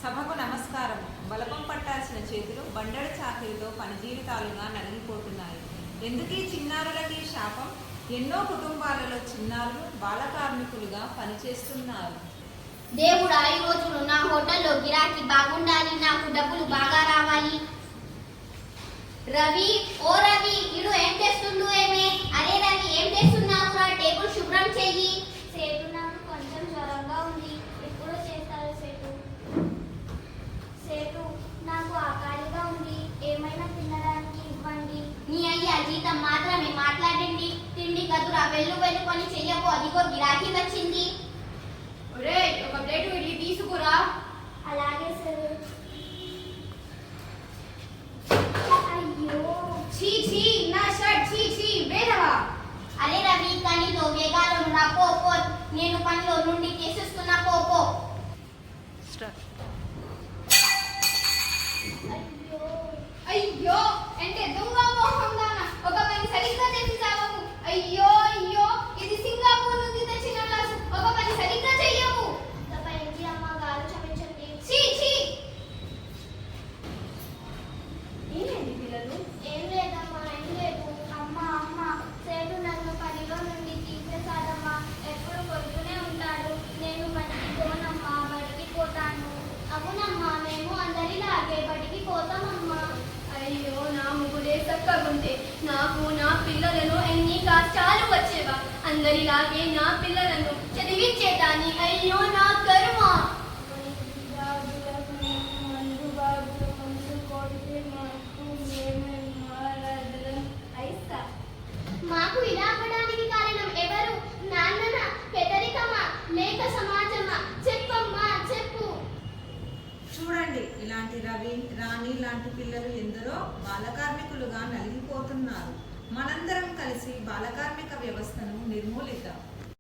సభకు నమస్కారం. బలపం పట్టాల్సిన చేతులు బండెడ చాకిరితో పని జీవితాలుగా నలిగిపోతున్నాయి. ఎందుకీ చిన్నారులకి శాపం? ఎన్నో కుటుంబాలలో చిన్నారులు బాల కార్మికులుగా పనిచేస్తున్నారు. దేవుడా, ఈ రోజులు నా హోటల్లో గిరాకీ బాగుండాలి, నాకు డబ్బులు బాగా రావాలి. రవి, ఓ రవి, ఇడు ఏం చేస్తుండు ఏమే? అరే రవి, ఏం చేస్తున్నావురా? టేబుల్ శుభ్రం చెయ్యి. సేటు, నాకు కొంచెం జ్వరంగా ఉంది. ఎప్పుడు చేస్తారు సేటు? సేటు, నాకు ఆకలిగా ఉంది. ఏమైనా తినడానికి ఇవ్వండి. నీ అయ్యా జీతం మాత్రమే మాట్లాడండి. తిండి కదురా, వెళ్ళుకొని చెయ్యకు. అదిగో గిరాకీ వచ్చింది. ఒరేయ్, ఒక ప్లేటు ఇడ్లీ తీసుకురా. అలాగే సార్. అయ్యో, ఛీ ఛీ, నా షర్ట్ ఛీ ఛీ, వేదవా. అరే రవి, కనీలో వేగాలో నా పో. నేను పనిలో నుండి చేసేస్తున్నా, పో. అయ్యో, అయ్యో, అంటే దొంగ మోహం దానా, ఒక పని సరిగ్గా చేసి చావకు. అయ్యో అయ్యో, ఇది సింగపూర్ నుంచి తెచ్చిన గ్లాసు, ఒక పని సరిగ్గా చెయ్యవు. తప్పైంది అమ్మగారు, క్షమించండి. ఛీ ఛీ. ఏమైంది పిల్లలు? ఏం లేదమ్మా, ఏం లేదు. అమ్మ, సేటు నన్ను పనిలో నుండి తీసేశాడమ్మా. ఎప్పుడు కొడుతూనే ఉంటాడు. నేను బడికి పోనమ్మా, బడికి పోతాను. అవునమ్మా, మేము అందరిలాగే బడికి పోతామమ్మా. అయ్యో, నా ముగుడే చక్కగుంటే నాకు నా పిల్లలను ఎన్ని కష్టాలు వచ్చేవా. అందరిలాగే నా పిల్లలను చదివించేదాన్ని. అయ్యో, నా కర్మ. మాకు ఇలా అవ్వడానికి కారణం ఎవరు? నాన్ననా, పెదరికమా, లేక సమాజమా? చెప్పమ్మా, చెప్పు. చూడండి, ఇలాంటి రవి, రాణి లాంటి పిల్లలు ఎందరో బాలకార్మికులుగా నలిగిపోతున్నారు. మనందరం కలిసి బాలకార్మిక వ్యవస్థను నిర్మూలిద్దాం.